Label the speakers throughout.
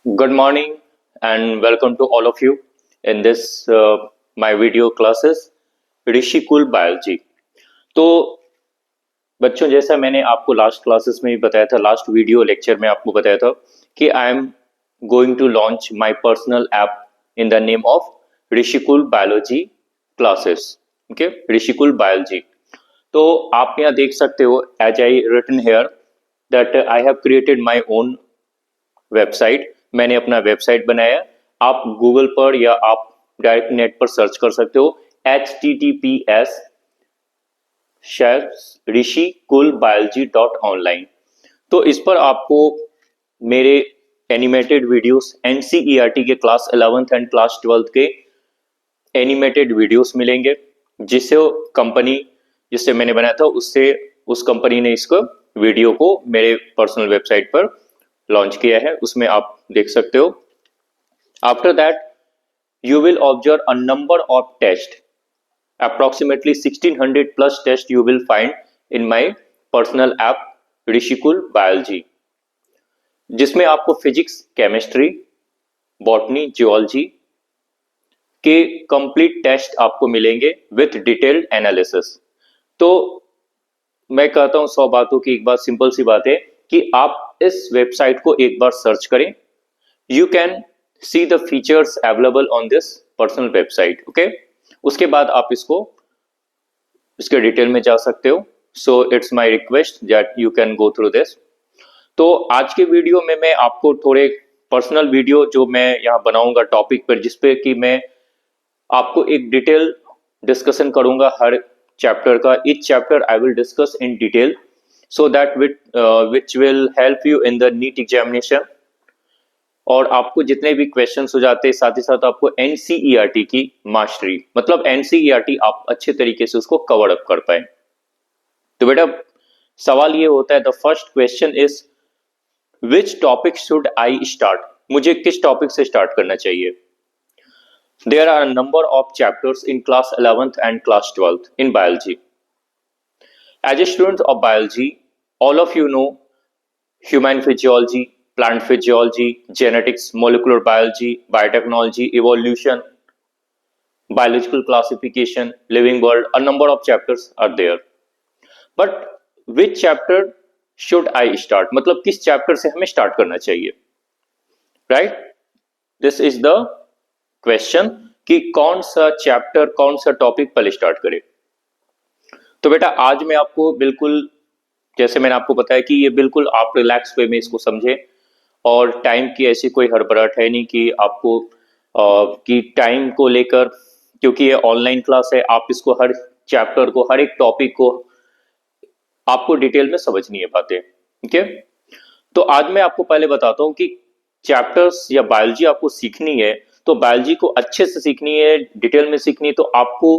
Speaker 1: Good morning and welcome to all of you in this my video classes ऋषि कुल biology. तो बच्चों, जैसा मैंने आपको लास्ट क्लासेस में भी बताया था, लास्ट वीडियो लेक्चर में आपको बताया था कि I am going to launch my personal app in the name of Rishikul biology classes. Okay, ऋषि कुल बायोलॉजी। तो आप यहाँ देख सकते हो, as I written here that I have created my own website. मैंने अपना वेबसाइट बनाया। आप गूगल पर या आप डायरेक्ट नेट पर सर्च कर सकते हो https ऋषि कुल बायोलॉजी .online। तो इस पर आपको मेरे एनिमेटेड वीडियोस एनसीईआरटी के class 11th and class 12th के एनिमेटेड वीडियोस मिलेंगे, जिससे कंपनी जिससे मैंने बनाया था उससे उस कंपनी ने इसको वीडियो को मेरे पर्सनल वेबसाइट पर लॉन्च किया है, उसमें आप देख सकते हो। After that you will observe a number of test, approximately 1600 plus test you will find in my personal app Rishikul biology, जिसमें आपको फिजिक्स, केमिस्ट्री, बॉटनी, जियोलॉजी के कंप्लीट टेस्ट आपको मिलेंगे विथ डिटेल्ड एनालिसिस। तो मैं कहता हूं 100 बातों की एक बात, सिंपल सी बात है कि आप इस वेबसाइट को एक बार सर्च करें। You can see the features available on this personal website. Okay, उसके बाद आप इसके डिटेल में जा सकते हो। So it's my request that you can go through this. तो आज के वीडियो में मैं आपको थोड़े पर्सनल वीडियो जो मैं यहाँ बनाऊंगा टॉपिक पर, जिसपे कि मैं आपको एक डिटेल डिस्कशन करूंगा हर चैप्टर का। Each chapter I will discuss in detail so that which will help you in the NEET examination. और आपको जितने भी क्वेश्चंस हो जाते हैं, साथ ही साथ आपको एनसीईआरटी की मास्टरी, मतलब एनसीईआरटी आप अच्छे तरीके से उसको कवर अप कर पाए। तो बेटा सवाल ये होता है, the first question is which topic should I start, मुझे किस टॉपिक से स्टार्ट करना चाहिए। There are number of chapters in class 11th and class 12th in biology. As a student of biology, all of you know human physiology, plant physiology, genetics, molecular biology, biotechnology, evolution, biological classification, living world, a number of chapters are there. But which chapter should I start? मतलब किस chapter से हमें start करना चाहिए, right? This is the question कि कौन सा chapter, कौन सा टॉपिक पहले स्टार्ट करें। तो बेटा आज मैं आपको बिल्कुल, जैसे मैंने आपको बताया कि ये बिल्कुल आप रिलैक्स वे में इसको समझे, और टाइम की ऐसी कोई हड़बड़ाहट है नहीं कि आपको कि टाइम को लेकर, क्योंकि ये ऑनलाइन क्लास है, आप इसको हर चैप्टर को, हर एक टॉपिक को आपको डिटेल में समझ नहीं है पाते। ठीक है, तो आज मैं आपको पहले बताता हूं कि चैप्टर्स या बायोलॉजी आपको सीखनी है, तो बायोलॉजी को अच्छे से सीखनी है, डिटेल में सीखनी है, तो आपको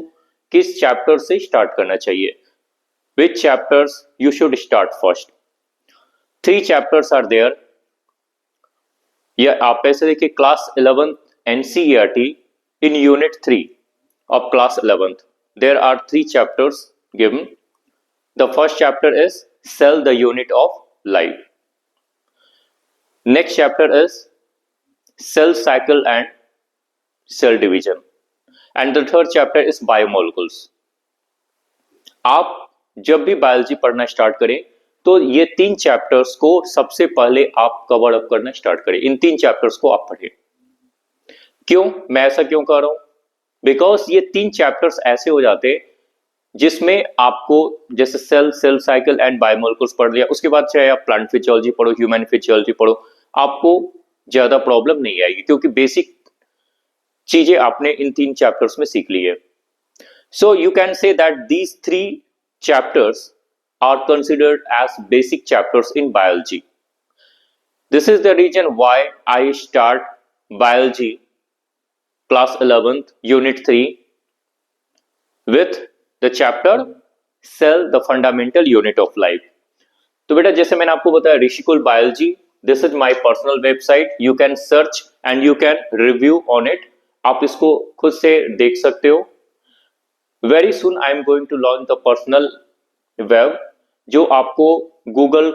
Speaker 1: किस चैप्टर से स्टार्ट करना चाहिए। Which chapters you should start first. 3 chapters are there. या आप ऐसे देखिए, class 11th NCERT in unit 3 of class 11th there are 3 chapters given. The first chapter is cell, the unit of life. Next chapter is cell cycle and cell division, and the third chapter is biomolecules. आप जब भी biology पढ़ना start करें तो ये 3 chapters को सबसे पहले आप कवर अप करना स्टार्ट करें। इन 3 चैप्टर्स को आप पढ़ें। क्यों, मैं ऐसा क्यों कर रहा हूं? बिकॉज ये 3 चैप्टर्स ऐसे हो जाते हैं जिसमें आपको, जैसे सेल साइकिल एंड बायोमोलिक्यूल्स पढ़ लिया, उसके बाद चाहे आप प्लांट फिजियोलॉजी पढ़ो, ह्यूमन फिजियोलॉजी पढ़ो, आपको ज्यादा प्रॉब्लम नहीं आएगी, क्योंकि बेसिक चीजें आपने इन 3 चैप्टर्स में सीख ली है। So you can say that these 3 chapters are considered as basic chapters in biology. This is the reason why I start biology class 11th unit 3 with the chapter cell, the fundamental unit of life. तो बेटा जैसे मैंने आपको बताया, Rishikul biology, this is my personal website, you can search and you can review on it. आप इसको खुद से देख सकते हो। Very soon I am going to launch the personal web, जो आपको गूगल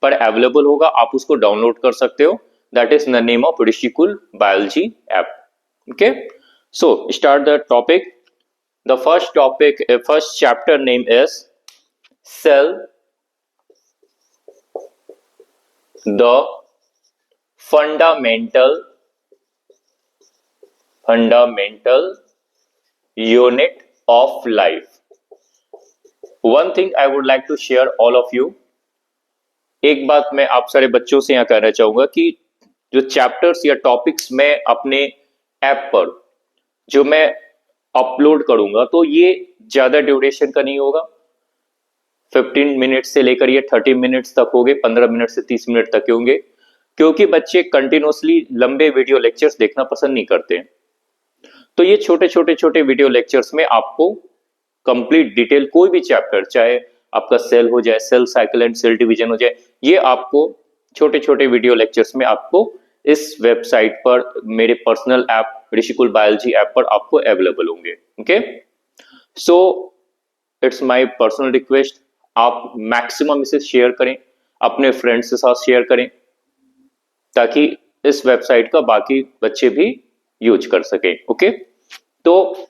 Speaker 1: पर अवेलेबल होगा, आप उसको डाउनलोड कर सकते हो। that is the name of Rishikul Biology app. Okay, so start the topic. The first topic, first chapter name is Cell, the fundamental unit of life. One thing I would like to share all of you, एक बात मैं आप सारे बच्चों से यहाँ कहना चाहूंगा कि जो चैप्टर्स या टॉपिक्स मैं अपने ऐप पर जो मैं अपलोड करूंगा तो ये ज्यादा ड्यूरेशन का नहीं होगा। 15 मिनट से लेकर ये 30 मिनट्स तक होंगे, 15 मिनट से 30 मिनट तक के होंगे, क्योंकि बच्चे कंटिन्यूसली लंबे वीडियो लेक्चर्स देखना पसंद नहीं करते हैं। तो ये छोटे वीडियो लेक्चर्स में आपको कंप्लीट डिटेल कोई भी चैप्टर, चाहे आपका सेल हो जाए, cell cycle and cell division हो जाए, ये आपको छोटे वीडियो लेक्चर्स में आपको इस वेबसाइट पर, मेरे personal app Rishikul biology app पर आपको अवेलेबल होंगे। Okay, so it's my personal request, आप मैक्सिमम इसे शेयर करें, अपने फ्रेंड्स के साथ शेयर करें, ताकि इस वेबसाइट का बाकी बच्चे भी यूज कर सके। ओके, तो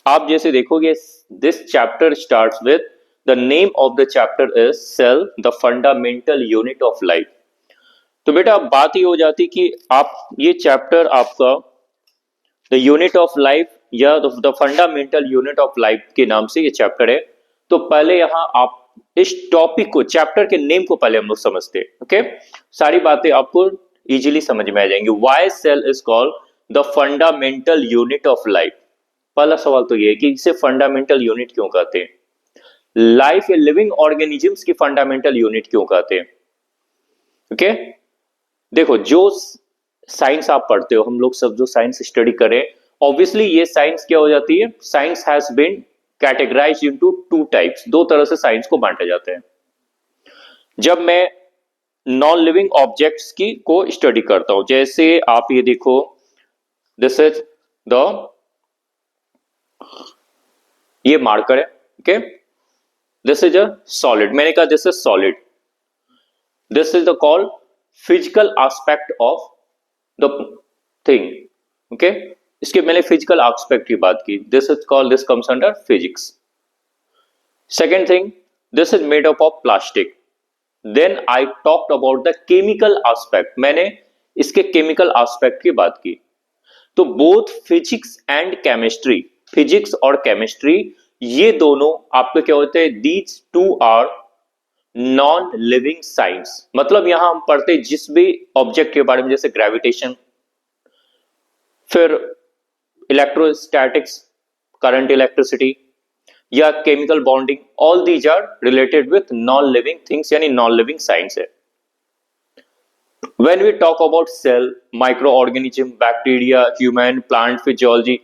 Speaker 1: आप जैसे देखोगे, this chapter starts with the name of the chapter is cell, the fundamental unit of life. तो बेटा बात ये हो जाती कि आप ये चैप्टर आपका द यूनिट ऑफ लाइफ या the fundamental unit of life के नाम से ये चैप्टर है। तो पहले यहां आप इस टॉपिक को, चैप्टर के नेम को पहले हम लोग समझते हैं। ओके, सारी बातें आपको इजीली समझ में आ जाएंगी। Why cell is called the fundamental unit of life. पहला सवाल तो ये है कि इसे फंडामेंटल यूनिट क्यों कहते हैं, लाइफ या लिविंग ऑर्गेनिजम्स की फंडामेंटल यूनिट क्यों कहते हैं। ओके, देखो जो साइंस आप पढ़ते हो, हम लोग सब जो साइंस स्टडी करें, ऑब्वियसली ये साइंस क्या हो जाती है, science has been categorized into two types, दो तरह से साइंस को बांटा जाता है। जब मैं नॉन लिविंग ऑब्जेक्ट्स की को स्टडी करता हूं, जैसे आप ये देखो, दिस इज द, ये मार्कर है। Okay, this is a solid, मैंने कहा this is solid, this is the called physical aspect of the thing. Okay, इसके मैंने फिजिकल एस्पेक्ट की बात की, this is called, this comes under physics. Second thing, this is made up of plastic. Then I talked about the chemical aspect, मैंने इसके chemical aspect की बात की। तो both physics and chemistry, physics और केमिस्ट्री, ये दोनों आपके क्या होते हैं, these two are non living science. मतलब यहां हम पढ़ते जिस भी ऑब्जेक्ट के बारे में, जैसे ग्रेविटेशन, फिर इलेक्ट्रोस्टैटिक्स, करंट इलेक्ट्रिसिटी, या chemical bonding, all these are related with non living things, यानी नॉन लिविंग साइंस है। When we talk about cell, microorganism, bacteria, human, plant physiology,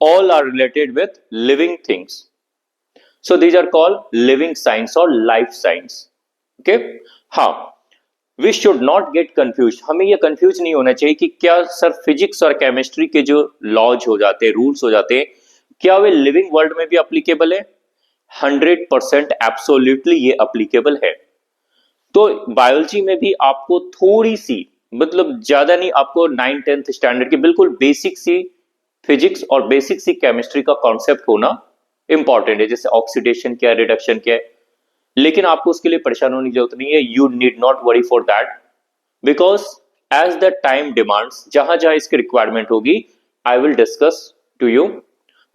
Speaker 1: all are related with living things. So these are called living science or life science. Okay? हाँ, we should not get confused. हमें ये confuse नहीं होना चाहिए कि क्या sir physics और chemistry के जो लॉज हो जाते हैं, रूल्स हो जाते हैं, क्या वे लिविंग वर्ल्ड में भी अप्लीकेबल है? 100% एब्सोल्युटली ये अप्लीकेबल है। तो बायोलॉजी में भी आपको थोड़ी सी, मतलब ज्यादा नहीं, आपको 9th-10th स्टैंडर्ड की बिल्कुल बेसिक सी फिजिक्स और बेसिक सी केमिस्ट्री का कॉन्सेप्ट होना इंपॉर्टेंट है, जैसे ऑक्सीडेशन क्या है, रिडक्शन क्या है। लेकिन आपको उसके लिए परेशान होने की जरूरत नहीं है, you need not worry for that, because as the time demands, जहां जहां इसकी रिक्वायरमेंट होगी, I will discuss to you.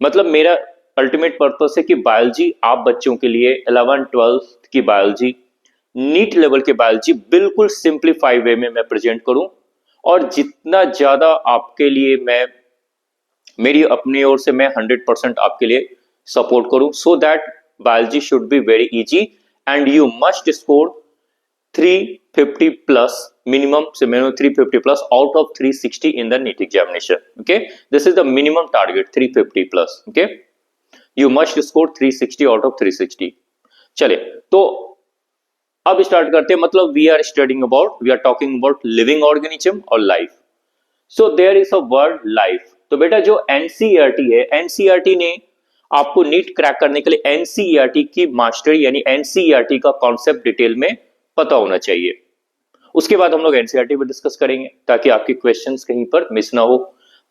Speaker 1: मतलब मेरा अल्टीमेट पर्पस है कि बायोलॉजी आप बच्चों के लिए 11th-12th की बायोलॉजी, नीट लेवल के बायोलॉजी बिल्कुल सिंप्लीफाई वे में मैं प्रेजेंट करूं, और जितना ज्यादा आपके लिए मैं, मेरी अपनी ओर से मैं 100% आपके लिए सपोर्ट करूं, so that biology should be very easy and you must score 350 plus, minimum से minimum 350 plus out of 360 in the NEET examination. Okay, this is the minimum target, 350 plus. Okay, you must score 360 out of 360। चले, तो अब start करते हैं। मतलब we are studying about, we are talking about living organism और life. So there is a word life. तो बेटा जो एनसीईआरटी है, एनसीईआरटी ने आपको नीट क्रैक करने के लिए एनसीईआरटी की मास्टरी, यानी एनसीईआरटी का कॉन्सेप्ट डिटेल में पता होना चाहिए। उसके बाद हम लोग एनसीईआरटी पे डिस्कस करेंगे ताकि आपके क्वेश्चंस कहीं पर मिस ना हो।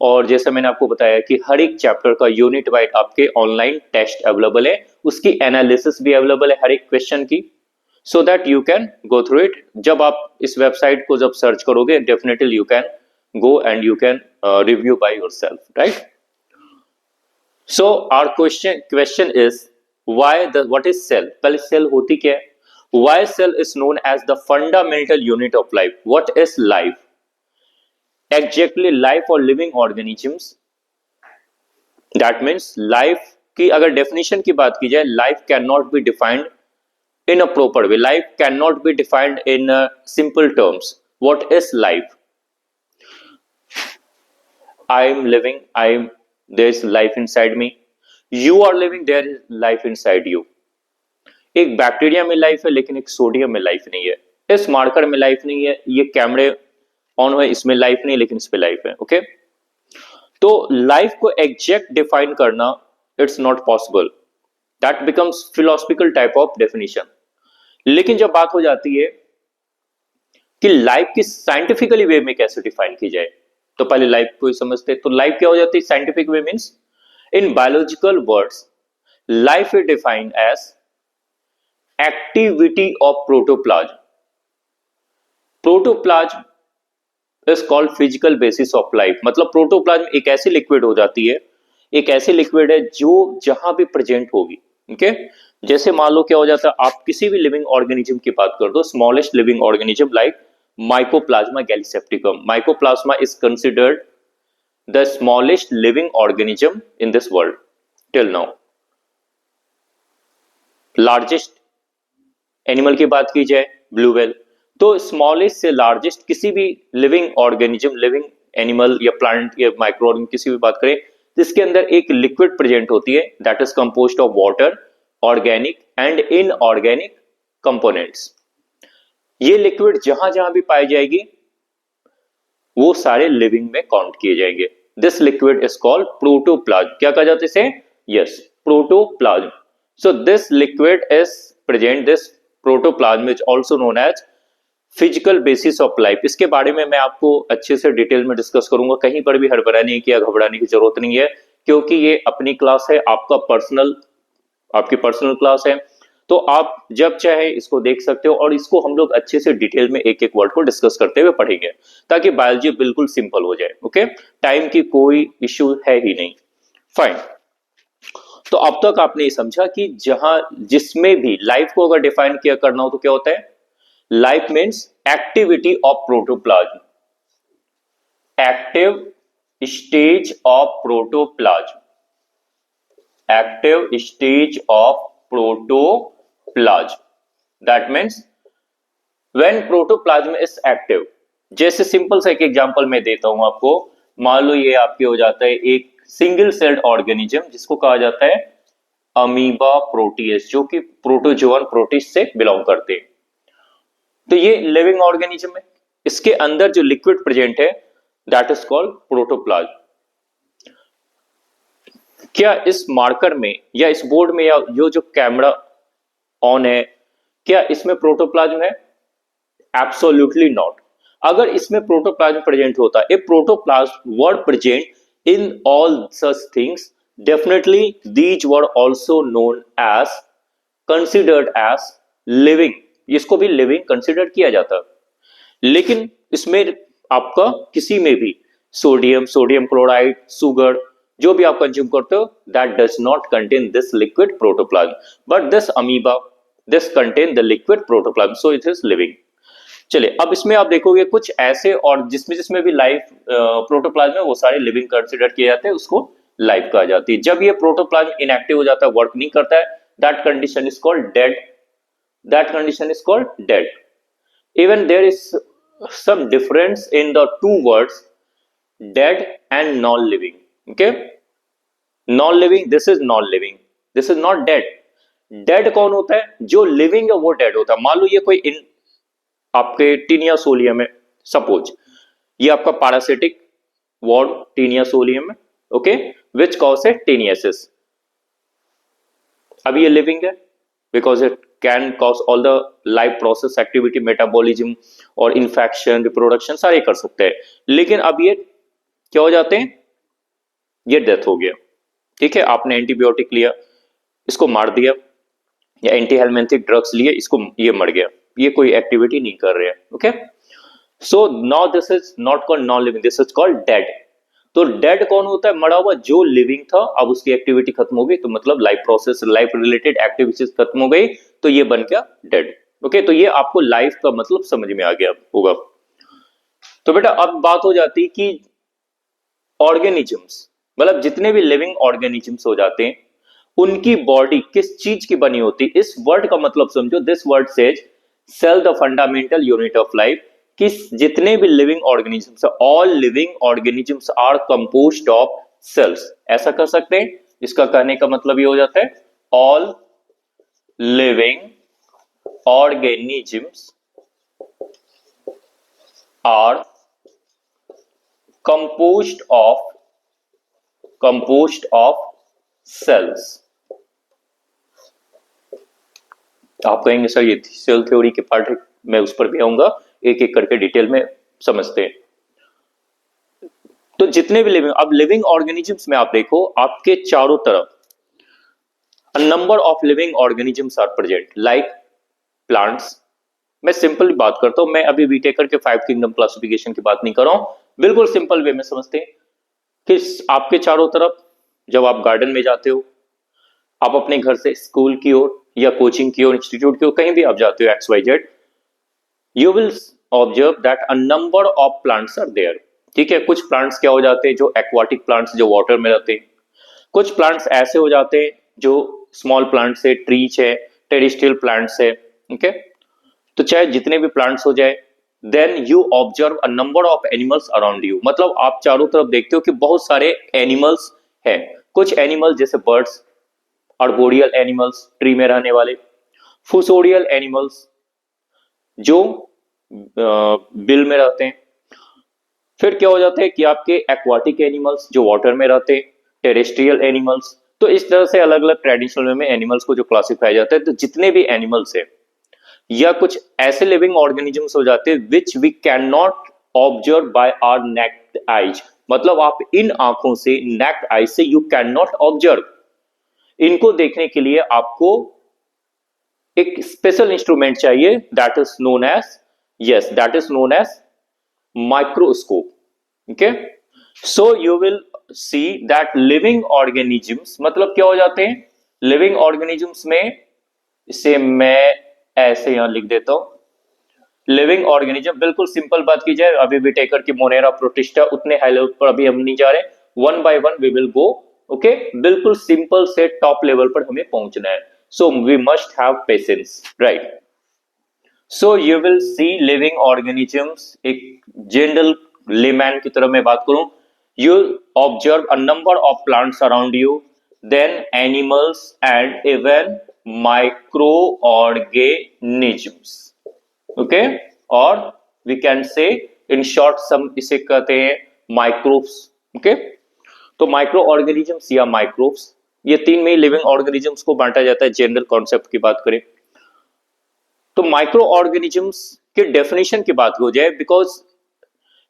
Speaker 1: और जैसा मैंने आपको बताया कि हर एक चैप्टर का यूनिट वाइज आपके ऑनलाइन टेस्ट अवेलेबल है, उसकी एनालिसिस भी अवेलेबल है हर एक क्वेश्चन की, so that you can go through it. जब आप इस वेबसाइट को जब सर्च करोगे definitely you can go and you can review by yourself, right? So our question is why the what is cell? पहले cell होती क्या है? Why cell is known as the fundamental unit of life? What is life? Exactly, life or living organisms. That means life की अगर definition की बात की जाए, life cannot be defined in a proper way. Life cannot be defined in simple terms. What is life? I am living, there is life inside me. You are living, there is life inside you. एक bacteria में life है लेकिन एक sodium में life नहीं है, इस marker में लाइफ नहीं है, ये कैमरे ऑन हुए इसमें लाइफ नहीं लेकिन इस पे लाइफ है। ओके, तो लाइफ को एग्जैक्ट डिफाइन करना it's not possible, that becomes philosophical type of definition. लेकिन जब बात हो जाती है कि लाइफ की साइंटिफिकली वे में कैसे डिफाइन की जाए, तो पहले लाइफ को ही समझते हैं। तो लाइफ क्या हो जाती है scientific way means, in biological words life is defined as activity of protoplasm. Protoplasm is called physical basis of life. मतलब प्रोटोप्लाज्म एक ऐसी लिक्विड हो जाती है, एक ऐसी लिक्विड है जो जहां भी प्रेजेंट होगी। ओके, जैसे मान लो क्या हो जाता है, आप किसी भी लिविंग ऑर्गेनिज्म की बात कर दो, smallest living organism like Mycoplasma galisepticum. Mycoplasma is considered the smallest living organism in this world till now. Largest animal की बात की जाए ब्लू व्हेल, तो स्मॉलेस्ट से लार्जेस्ट किसी भी लिविंग ऑर्गेनिज्म, लिविंग एनिमल या प्लांट या माइक्रो ऑर्गेनिज्म किसी भी बात करें, जिसके अंदर एक लिक्विड प्रेजेंट होती है that is composed of water, organic and inorganic components. ये लिक्विड जहां जहां भी पाई जाएगी वो सारे लिविंग में काउंट किए जाएंगे। This liquid is called protoplasm. क्या कहा जाता है इसे? Yes, protoplasm. So this liquid is present, this protoplasm is also known as physical basis of life. इसके बारे में मैं आपको अच्छे से डिटेल में डिस्कस करूंगा, कहीं पर भी हड़बड़ाने की या घबराने की जरूरत नहीं है, क्योंकि ये अपनी क्लास है, आपका पर्सनल, आपकी पर्सनल क्लास है। तो आप जब चाहे इसको देख सकते हो और इसको हम लोग अच्छे से डिटेल में एक एक वर्ड को डिस्कस करते हुए पढ़ेंगे ताकि बायोलॉजी बिल्कुल सिंपल हो जाए। ओके, टाइम की कोई इश्यू है ही नहीं। फाइन, तो अब तक आपने ये समझा कि जहां जिसमें भी लाइफ को अगर डिफाइन किया करना हो तो क्या होता है? Life means activity of protoplasm, active stage of protoplasm, active stage of protoplasm. That means when protoplasm is active, जैसे सिंपल सा एक एग्जांपल मैं देता हूं आपको। मान लो ये आपके हो जाता है एक सिंगल सेल्ड ऑर्गेनिज्म जिसको कहा जाता है अमीबा प्रोटियस, जो कि प्रोटोजोअन प्रोटिस्ट से बिलोंग करते हैं। तो ये लिविंग ऑर्गेनिज्म है, इसके अंदर जो लिक्विड प्रेजेंट है दैट इज कॉल्ड प्रोटोप्लाज्म। क्या इस मार्कर में या इस बोर्ड में या जो कैमरा ऑन है, क्या इसमें प्रोटोप्लाज्म है? Absolutely not. अगर इसमें प्रोटोप्लाज्म प्रेजेंट होता, a protoplasm word present in all such things, definitely these were also known as considered as living. इसको भी लिविंग कंसिडर किया जाता। लेकिन इसमें आपका किसी में भी सोडियम क्लोराइड, शुगर जो भी आप कंज्यूम करते हो, that does not contain this liquid protoplasm, but this amoeba this contain the liquid protoplasm, so it is living. चलिए, अब इसमें आप देखोगे कुछ ऐसे और जिसमें जिसमें भी लाइफ प्रोटोप्लाज्म है वो सारे लिविंग कंसिडर किए जाते हैं, उसको लाइफ कहा जाती है। जब ये प्रोटोप्लाज्म इनएक्टिव हो जाता है, वर्क नहीं करता है, that condition is called dead, that condition is called dead. Even there is some difference in the two words dead and non living. Okay, non-living, this is non-living, this is not dead. Dead कौन होता है? जो living है वो dead होता है। मान लो ये कोई आपके टीनिया सोलियम है, सपोज ये आपका पैरासिटिक वॉर्ड टीनिया सोलियम है, ओके, विच कॉज है टीनियासिस। अब ये लिविंग है because it can cause all the life process activity, metabolism और इन्फेक्शन, रिप्रोडक्शन सारे कर सकते हैं। लेकिन अब ये क्या हो जाते हैं, ये डेथ हो गया, ठीक है, आपने एंटीबायोटिक लिया, इसको मार दिया, या एंटी हेलमेंथिक ड्रग्स लिए, इसको, ये मर गया, ये कोई एक्टिविटी नहीं कर रहे हैं। Okay, so now this is not called non living, this is called dead. तो डेड कौन होता है, मरा हुआ। जो लिविंग था अब उसकी एक्टिविटी खत्म हो गई, तो मतलब life process, life related activities खत्म हो गई, तो ये बन गया डेड। ओके, तो ये आपको लाइफ का मतलब समझ में आ गया होगा। तो बेटा अब बात हो जाती कि ऑर्गेनिजम्स, मतलब जितने भी लिविंग ऑर्गेनिजम्स हो जाते हैं, उनकी बॉडी किस चीज की बनी होती है। इस वर्ड का मतलब समझो, this word says cell the fundamental unit of life. किस, जितने भी living organisms, all living organisms are composed of cells, ऐसा कर सकते हैं। इसका कहने का मतलब ये हो जाता है all living organisms are composed of cells। आप कहेंगे सर ये सेल थ्योरी के पार्ट है, मैं उस पर भी आऊंगा, एक एक करके डिटेल में समझते हैं। तो जितने भी लिविंग, अब लिविंग ऑर्गेनिजम्स में आप देखो, आपके चारों तरफ a number of living organisms are present like plants। मैं सिंपल बात करता हूं, मैं अभी बीटेकर के 5 किंगडम क्लासिफिकेशन की बात नहीं कर रहा हूं, बिल्कुल सिंपल वे में समझते हैं कि आपके चारों तरफ, जब आप गार्डन में जाते हो, आप अपने घर से स्कूल की ओर या कोचिंग की ओर, इंस्टीट्यूट की ओर, कहीं भी आप जाते हो, XYZ, you will observe that a number of plants are there. ठीक है, कुछ प्लांट्स क्या हो जाते हैं, जो एक्वाटिक प्लांट्स, जो वाटर में रहते हैं। कुछ प्लांट्स ऐसे हो जाते हैं जो स्मॉल प्लांट्स है, ट्रीज है, टेरेस्ट्रियल प्लांट्स है। ओके, तो चाहे जितने भी प्लांट्स हो जाए, then you observe a number of animals around you, मतलब आप चारों तरफ देखते हो कि बहुत सारे एनिमल्स हैं। कुछ एनिमल्स जैसे बर्ड्स, आर्बोरियल एनिमल्स, ट्री में रहने वाले, फुसोरियल एनिमल्स जो बिल में रहते हैं। फिर क्या हो जाता है कि आपके एक्वाटिक एनिमल्स जो वाटर में रहते हैं, टेरेस्ट्रियल एनिमल्स। तो इस तरह से अलग अलग ट्रेडिशनल वे में एनिमल्स को जो क्लासिफाई जाता है। तो जितने भी एनिमल्स है या कुछ ऐसे लिविंग ऑर्गेनिजम्स हो जाते हैं which we can not observe by our naked eyes, मतलब आप इन आंखों से, नेक्ड आइज से यू कैन नॉट ऑब्जर्व। इनको देखने के लिए आपको एक स्पेशल इंस्ट्रूमेंट चाहिए, that is known as, yes, that is known as microscope. Okay, so you will see that living organisms, मतलब क्या हो जाते हैं लिविंग ऑर्गेनिजम्स में, इसे मैं ऐसे यहां लिख देता हूं। लिविंग ऑर्गेनिज्म, बिल्कुल सिंपल बात की जाए, अभी भी टेकर की मोनेरा, प्रोटिस्टा, उतने हाई लेवल पर अभी हम नहीं जा रहे, one by one we will go. Okay, बिल्कुल सिंपल से टॉप लेवल पर हमें पहुंचना है। So we must have patience, right. So you will see living organisms, एक जनरल लेमैन की तरह मैं बात करूं, you observe a number of plants around you, then animals and even microorganisms। okay, or we can say in short some इसे कहते हैं microbes। okay, तो माइक्रो ऑर्गेनिजम्स या माइक्रोब्स, ये तीन में लिविंग ऑर्गेनिजम्स को बांटा जाता है। जनरल कॉन्सेप्ट की बात करें तो माइक्रो ऑर्गेनिजम्स के डेफिनेशन की बात हो जाए, because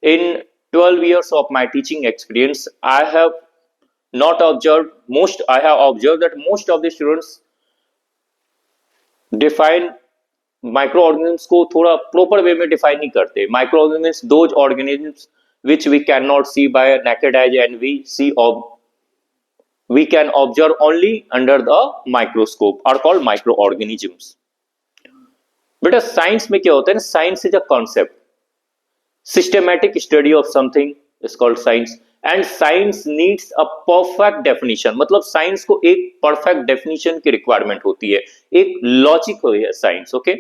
Speaker 1: in 12 years of my teaching experience, I have observed that most of the students define microorganisms को थोड़ा proper way में define नहीं करते। Microorganisms, those organisms which we cannot see by naked eye and we can observe only under the microscope are called microorganisms। बेटा science में क्या होता है ना, science is a concept, systematic study of something is called science, and science needs a perfect definition। मतलब science को एक perfect definition की रिक्वायरमेंट होती है, एक लॉजिक है साइंस। ओके,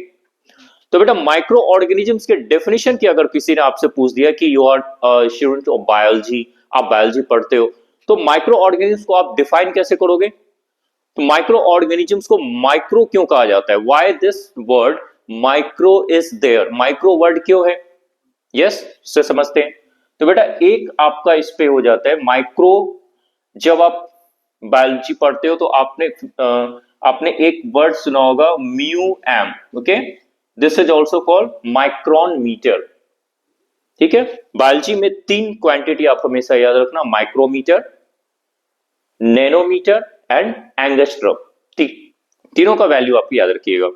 Speaker 1: तो बेटा माइक्रो ऑर्गेनिजम्स के डेफिनेशन की अगर किसी ने आपसे पूछ दिया कि you are student of biology, आप बायोलॉजी पढ़ते हो, तो माइक्रो ऑर्गेनिजम्स को आप डिफाइन कैसे करोगे। तो माइक्रो ऑर्गेनिजम्स को माइक्रो क्यों कहा जाता है, why this word micro is there, micro word क्यों है, यस से समझते हैं। तो बेटा एक आपका इस पे हो जाता है माइक्रो, जब आप बायोलॉजी पढ़ते हो तो आपने आपने एक वर्ड सुना होगा mu m, okay, this is also called micron metre. ठीक है, बायोलॉजी में 3 क्वांटिटी आप हमेशा याद रखना, माइक्रोमीटर, नैनोमीटर एंड एंगस्ट्रम। तीनों का वैल्यू आप याद रखिएगा।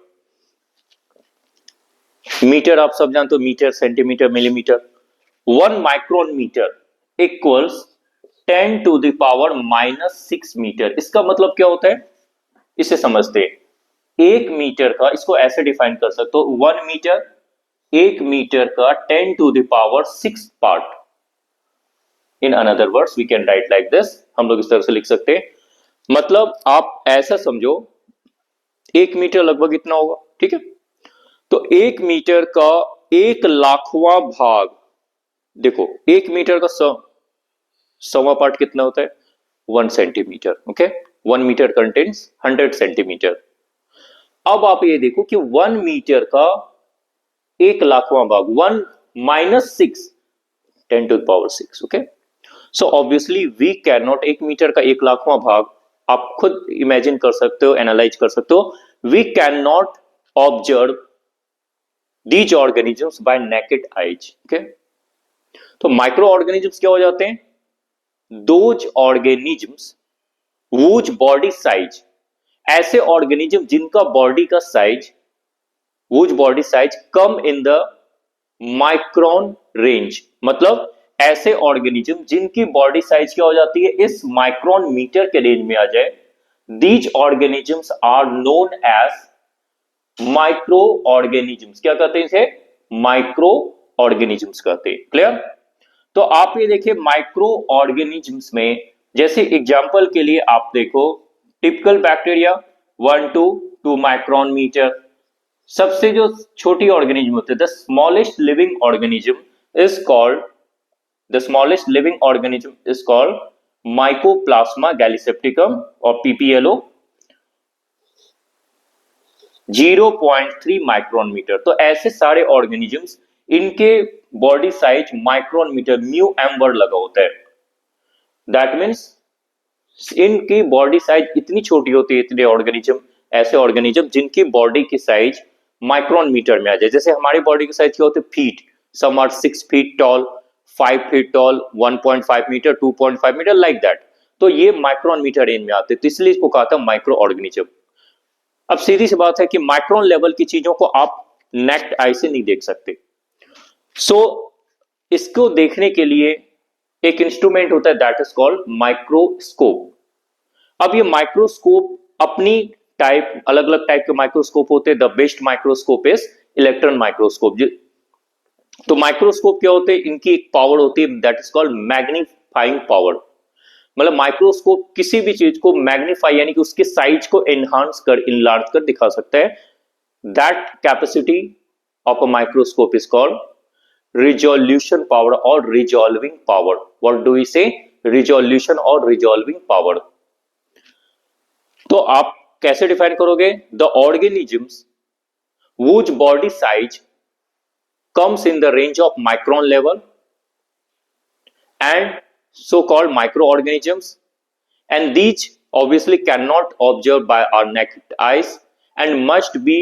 Speaker 1: मीटर आप सब जानते हो, metre, centimetre, millimetre. 1 micron metre equals 10 to the power -6 metre. इसका मतलब क्या होता है, इसे समझते हैं। 1 मीटर का, इसको ऐसे डिफाइन कर सकते हो, 1 मीटर, 1 मीटर का 10 to the power 6 part. In another words we can write like this, हम लोग इस तरह से लिख सकते हैं। मतलब आप ऐसा समझो, 1 मीटर लगभग इतना होगा, ठीक है। तो 1 मीटर का 1,00,000वां भाग, देखो 1 मीटर का 100वां पार्ट कितना होता है, 1 centimetre, okay. 1 metre contains 100 centimetre. अब आप ये देखो कि 1 मीटर का 1,00,000वां भाग, 1 minus 6, 10 to the power 6, okay. So obviously we can not, 1 metre का 1,00,000वां भाग आप खुद इमेजिन कर सकते हो, एनालाइज कर सकते हो। We can not observe these organisms by naked eyes, okay. तो माइक्रो ऑर्गेनिजम्स क्या हो जाते हैं, those organisms whose body size, ऐसे ऑर्गेनिज्म जिनका बॉडी का size, whose body size come in the micron range. मतलब ऐसे ऑर्गेनिज्म जिनकी बॉडी साइज क्या हो जाती है, इस माइक्रोन मीटर के रेंज में आ जाए, these organisms are known as micro organisms. क्या कहते हैं इसे, माइक्रो ऑर्गेनिजम्स कहते हैं। क्लियर। तो आप ये देखिए माइक्रो ऑर्गेनिजम्स में, जैसे एग्जांपल के लिए आप देखो typical bacteria 1 to 2 micron metre. सबसे जो छोटी ऑर्गेनिज्म होते हैं, the smallest living organism is called, the smallest living organism is called mycoplasma gallisepticum और पीपीएलओ 0.3 माइक्रोन मीटर। तो ऐसे सारे ऑर्गेनिजम्स, इनके body size micron metre, mu m word लगा होता है। दैट मीन्स इनकी बॉडी साइज इतनी छोटी होती है, इतने ऑर्गेनिज्म, ऐसे ऑर्गेनिज्म जिनकी बॉडी की साइज माइक्रोन मीटर में आ जाए। जैसे हमारी बॉडी की साइज क्या होती है, feet, some are 6 feet tall, 5 feet tall, 1.5 metre, 2.5 metre, like that. तो ये माइक्रोन मीटर रेंज में आते हैं, तो इसलिए इसको कहा था माइक्रो ऑर्गेनिज्म। अब सीधी सी बात है कि माइक्रोन लेवल की चीजों को आप नेक्ड आई से नहीं देख सकते। सो इसको देखने के लिए एक इंस्ट्रूमेंट होता है, दैट इज कॉल्ड माइक्रोस्कोप। अब ये माइक्रोस्कोप अपनी टाइप, अलग अलग टाइप के माइक्रोस्कोप होते हैं। The best microscope is electron microscope. तो माइक्रोस्कोप क्या होते हैं, इनकी एक पावर होती है, that is called magnifying power. मतलब माइक्रोस्कोप किसी भी चीज को मैग्नीफाई, यानी कि उसके साइज को एनहांस कर, इनलार्ज कर दिखा सकता है। That capacity of a microscope is called resolution power और resolving power. What do we say, resolution और रिजॉल्विंग पावर। तो आप कैसे डिफाइन करोगे, the organisms whose body size comes in the range of micron level and so called microorganisms, and these obviously cannot observed by our naked eyes and must be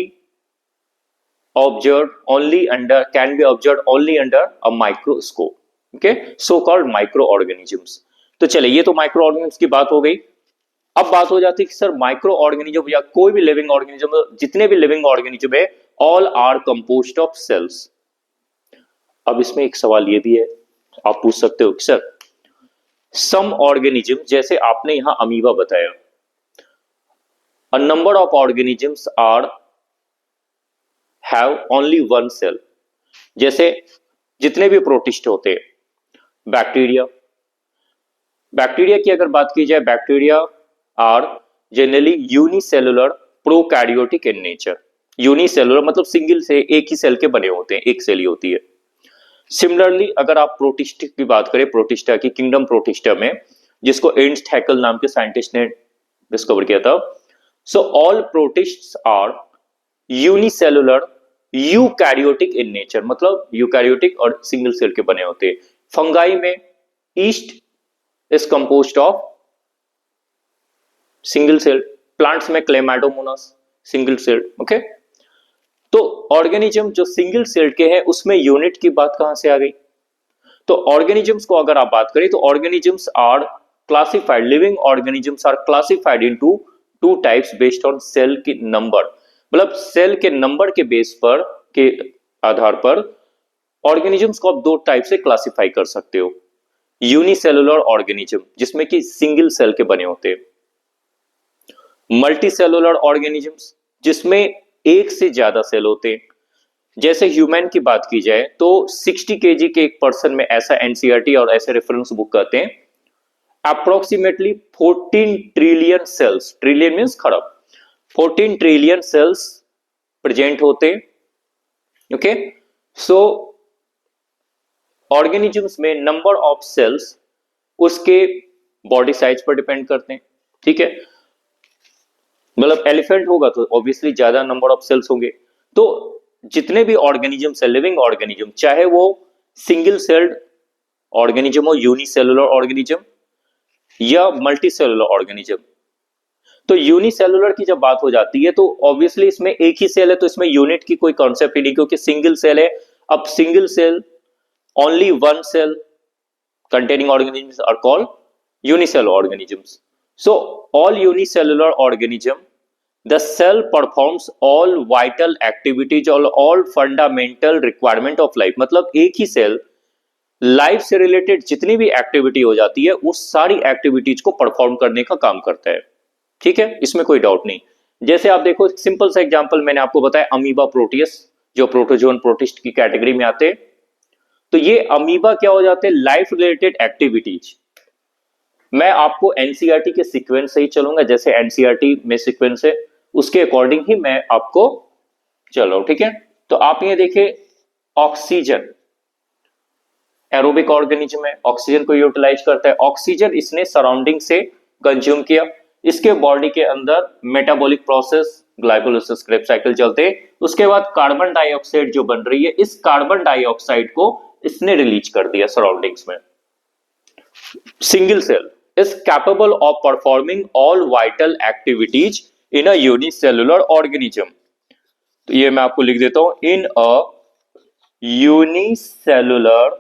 Speaker 1: observed only under, can be observed only under a microscope, okay, so called microorganisms। तो चलिए, ये तो micro organism की बात हो गई। अब बात हो जाती है कि सर माइक्रो ऑर्गेनिज्म या कोई भी लिविंग ऑर्गेनिज्म, जितने भी लिविंग ऑर्गेनिज्म है, all are composed of cells. अब इसमें एक सवाल ये भी है, आप पूछ सकते हो कि सर सम ऑर्गेनिज्म, जैसे आपने यहां अमीबा बताया, a number of organisms are have only one cell. जैसे जितने भी प्रोटिस्ट होते हैं, बैक्टीरिया, बैक्टीरिया की अगर बात की जाए, bacteria are generally unicellular prokaryotic in nature. Unicellular मतलब सिंगल से, एक ही सेल के बने होते हैं, एक सेल ही होती है। सिमिलरली अगर आप प्रोटिस्ट की बात करें, प्रोटिस्टा की, किंगडम प्रोटिस्टा में, जिसको एर्नस्ट हैकेल नाम के साइंटिस्ट ने डिस्कवर किया था। So all protists are unicellular eukaryotic in nature, मतलब यूकैरियोटिक और सिंगल सेल के बने होते हैं। फंगाई में yeast is composed of single cell, plants में क्लेमाइडोमोनास सिंगल सेल्ड। ओके, तो ऑर्गेनिज्म जो सिंगल सेल्ड के हैं उसमें यूनिट की बात कहां से आ गई? तो ऑर्गेनिजम्स को अगर आप बात करें तो organisms are classified, living organisms are classified into two types based on cell की नंबर। मतलब सेल के नंबर के बेस पर के आधार पर ऑर्गेनिजम्स को आप दो टाइप से क्लासिफाई कर सकते हो। यूनिसेलुलर ऑर्गेनिज्म जिसमें कि सिंगल सेल के बने होते हैं, मल्टी सेलुलर ऑर्गेनिजम्स जिसमें एक से ज्यादा सेल होते हैं। जैसे ह्यूमन की बात की जाए तो 60 केजी के एक पर्सन में, ऐसा एनसीईआरटी और ऐसे रेफरेंस बुक कहते हैं, approximately 14 trillion cells, trillion means खरब, 14 ट्रिलियन सेल्स प्रेजेंट होते हैं। ओके, सो ऑर्गेनिजम्स में नंबर ऑफ सेल्स उसके बॉडी साइज पर डिपेंड करते हैं। ठीक है, मतलब एलिफेंट होगा तो ऑब्वियसली ज्यादा नंबर ऑफ सेल्स होंगे। तो जितने भी ऑर्गेनिजम्स है, लिविंग ऑर्गेनिज्म, चाहे वो सिंगल सेल्ड ऑर्गेनिज्म हो, यूनिसेलुलर ऑर्गेनिज्म या मल्टी सेलुलर ऑर्गेनिज्म, तो यूनिसेलुलर की जब बात हो जाती है तो ऑब्वियसली इसमें एक ही सेल है, तो इसमें यूनिट की कोई कॉन्सेप्ट ही नहीं, क्योंकि सिंगल सेल है। अब single cell, only one cell containing organisms are called unicellular organisms. So all unicellular organism, the cell performs all vital activities or all fundamental requirement of life। मतलब एक ही cell life से related जितनी भी activity हो जाती है उस सारी एक्टिविटीज को परफॉर्म करने का काम करता है। ठीक है, इसमें कोई डाउट नहीं। जैसे आप देखो, सिंपल सा एग्जांपल मैंने आपको बताया, अमीबा प्रोटियस जो प्रोटोजोन प्रोटिस्ट की कैटेगरी में आते हैं। तो ये अमीबा क्या हो जाते हैं? Life related activities. मैं आपको एनसीईआरटी के सीक्वेंस से ही चलूंगा, जैसे एनसीईआरटी में सीक्वेंस है उसके अकॉर्डिंग ही मैं आपको चल रहा हूं। ठीक है, तो आप ये देखिए, ऑक्सीजन एरोबिक ऑर्गेनिज्म है, ऑक्सीजन को यूटिलाइज करता है। ऑक्सीजन इसने सराउंडिंग से कंज्यूम किया, इसके बॉडी के अंदर metabolic process, glycolysis, Krebs cycle चलते हैं। उसके बाद कार्बन डाइऑक्साइड जो बन रही है, इस कार्बन डाइऑक्साइड को इसने रिलीज कर दिया सराउंडिंग्स में। Single cell is capable of performing all vital activities in a unicellular organism. तो ये मैं आपको लिख देता हूं, इन अ यूनिसेलुलर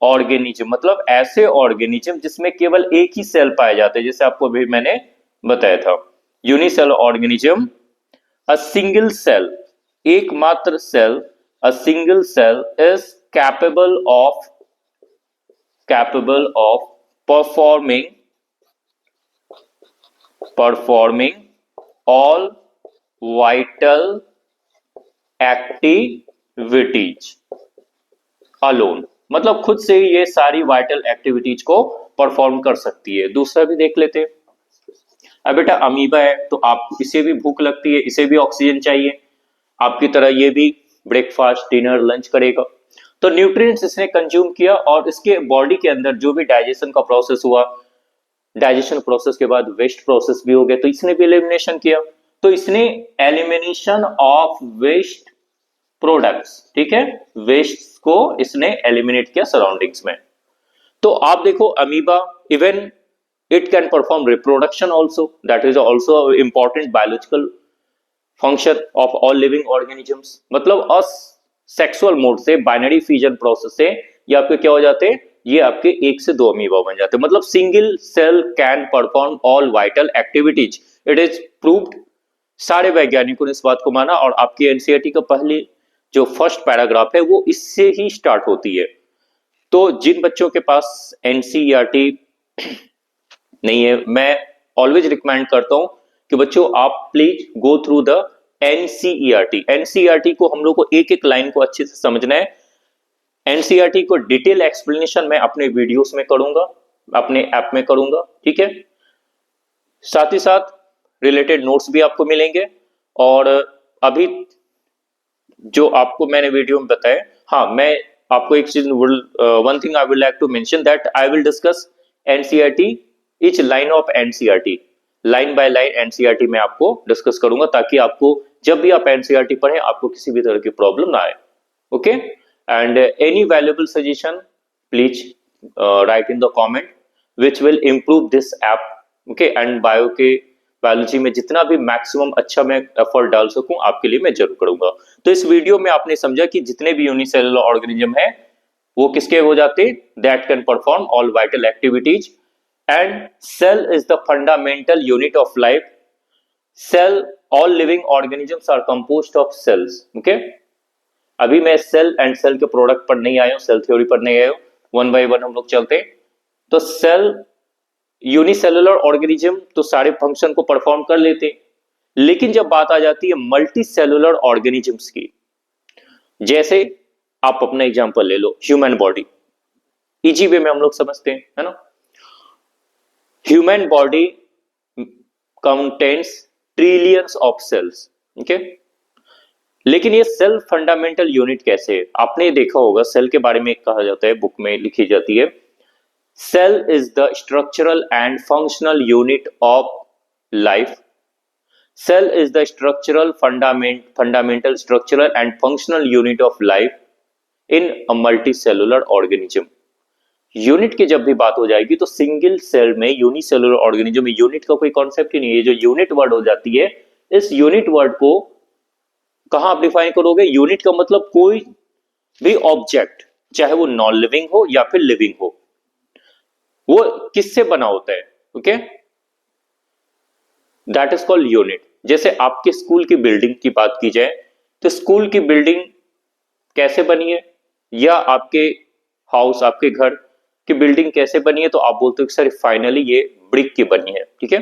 Speaker 1: ऑर्गेनिज्म, मतलब ऐसे ऑर्गेनिज्म जिसमें केवल एक ही सेल पाए जाते हैं, जैसे आपको अभी मैंने बताया था। Unicellular organism, a single cell, एकमात्र cell, a single cell is capable of performing all vital activities alone। मतलब खुद से ही ये सारी वाइटल एक्टिविटीज को परफॉर्म कर सकती है। दूसरा भी देख लेते हैं। अब बेटा अमीबा है तो आप, इसे भी भूख लगती है, इसे भी ऑक्सीजन चाहिए, आपकी तरह ये भी ब्रेकफास्ट, डिनर, लंच करेगा। तो न्यूट्रिएंट्स इसने कंज्यूम किया और इसके बॉडी के अंदर जो भी डाइजेशन का प्रोसेस हुआ, डाइजेशन प्रोसेस के बाद वेस्ट प्रोसेस भी हो गया, तो इसने भी एलिमिनेशन किया। तो इसने एलिमिनेशन ऑफ वेस्ट प्रोडक्ट्स, ठीक है, वेस्ट को इसने एलिमिनेट किया सराउंडिंग्स में। तो आप देखो amoeba, even it can perform reproduction also, that is also important biological function of all living organisms. मतलब सेक्सुअल मोड से, बाइनरी फ्यूजन प्रोसेस से ये आपके क्या हो जाते हैं? ये आपके एक से दो अमीबा बन जाते हैं। मतलब single cell can perform all vital activities, it is proved. सारे वैज्ञानिकों ने इस बात को माना और आपकी एनसीईआरटी का पहले जो फर्स्ट पैराग्राफ है वो इससे ही स्टार्ट होती है। तो जिन बच्चों के पास एनसीईआरटी नहीं है, मैं ऑलवेज रिकमेंड करता हूं कि बच्चों आप please go through the NCERT. NCERT को हम लोग को एक एक लाइन को अच्छे से समझना है। एनसीईआरटी को डिटेल एक्सप्लेनेशन मैं अपने वीडियोस में करूंगा, अपने ऐप में करूंगा। ठीक है, साथ ही साथ रिलेटेड नोट्स भी आपको मिलेंगे। और अभी जो आपको मैंने वीडियो में बताया, हाँ, मैं आपको एक चीज, one thing I will like to mention that I will discuss NCERT, each line of NCERT, line by line NCERT में आपको डिस्कस करूंगा, ताकि आपको जब भी आप एनसीईआरटी पढ़ें आपको किसी भी तरह की प्रॉब्लम ना आए। Okay, and any valuable suggestion please right in the comment which will improve this app. Okay, and bio के बायोलॉजी में जितना भी मैक्सिमम अच्छा मैं एफर्ट डाल सकूं आपके लिए मैं जरूर करूंगा। तो इस वीडियो में आपने समझा कि जितने भी यूनिसेलुलर ऑर्गेनिज्म है वो किसके हो जाते, that can perform all vital activities and cell is the fundamental unit of life. Cell, all living organisms are composed of cells. Okay, अभी मैं सेल एंड सेल के प्रोडक्ट पर नहीं आया हूं, सेल थ्योरी पर नहीं आया हूं, वन बाय वन हम लोग चलते हैं। तो सेल, यूनिसेलुलर ऑर्गेनिज्म तो सारे फंक्शन को परफॉर्म कर लेते हैं, लेकिन जब बात आ जाती है मल्टी सेलुलर ऑर्गेनिजम्स की, जैसे आप अपना एग्जांपल ले लो ह्यूमन बॉडी, इजी वे में हम लोग समझते हैं, है ना। Human body contains trillions of cells, okay. लेकिन ये सेल फंडामेंटल यूनिट कैसे है, आपने देखा होगा सेल के बारे में कहा जाता है, बुक में लिखी जाती है, cell is the structural and functional unit of life. Cell is the structural fundamental structural and functional unit of life in a multicellular organism. Unit की जब भी बात हो जाएगी तो सिंगल सेल में, यूनिसेलुलर ऑर्गेनिज्म में यूनिट का कोई कॉन्सेप्ट ही नहीं है। जो यूनिट वर्ड हो जाती है, इस यूनिट वर्ड को कहां आप डिफाइन करोगे, यूनिट का मतलब कोई भी ऑब्जेक्ट, चाहे वो नॉन लिविंग हो या फिर लिविंग हो, वो किससे बना होता है, okay, that is called unit. जैसे आपके स्कूल की बिल्डिंग की बात की जाए तो स्कूल की बिल्डिंग कैसे बनी है, या आपके हाउस, आपके घर की बिल्डिंग कैसे बनी है, तो आप बोलते हो कि सर फाइनली ये ब्रिक की बनी है, ठीक है।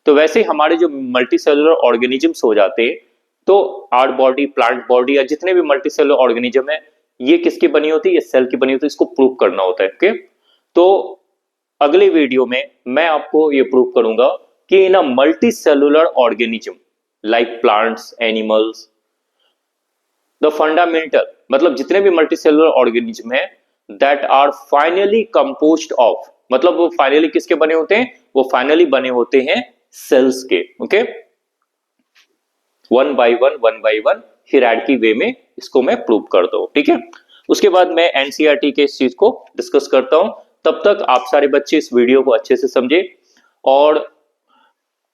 Speaker 1: तो वैसे ही हमारे जो मल्टी सेलुलर ऑर्गेनिजम्स हो जाते हैं, तो आर्ट बॉडी, प्लांट बॉडी या जितने भी मल्टी सेलुलर ऑर्गेनिज्म है, ये किसकी बनी होती है, ये सेल की बनी होती है। इसको प्रूव करना होता है, ओके। तो अगले वीडियो में मैं आपको ये प्रूव करूंगा कि in a multicellular organism like plants, animals, the fundamental, मतलब जितने भी मल्टी सेलुलर ऑर्गेनिज्म है, that are finally composed of, मतलब वो फाइनली किसके बने होते हैं, वो फाइनली बने होते हैं सेल्स के, okay. One by one hierarchy way में इसको मैं प्रूव करता हूं, ठीक है। उसके बाद मैं एनसीईआरटी के इस चीज को डिस्कस करता हूं। तब तक आप सारे बच्चे इस वीडियो को अच्छे से समझे, और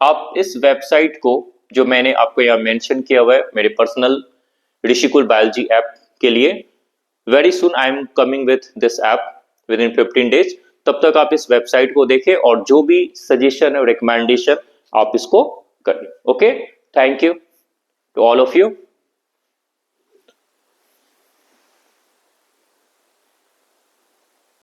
Speaker 1: आप इस वेबसाइट को, जो मैंने आपको यहां मेंशन किया हुआ है मेरे पर्सनल ऋषिकुल बायोलॉजी ऐप के लिए, very soon I am coming with this app with in 15 days. तब तक आप इस वेबसाइट को देखें और जो भी सजेशन और रिकमेंडेशन आप इसको करें, okay. Thank you to all of you.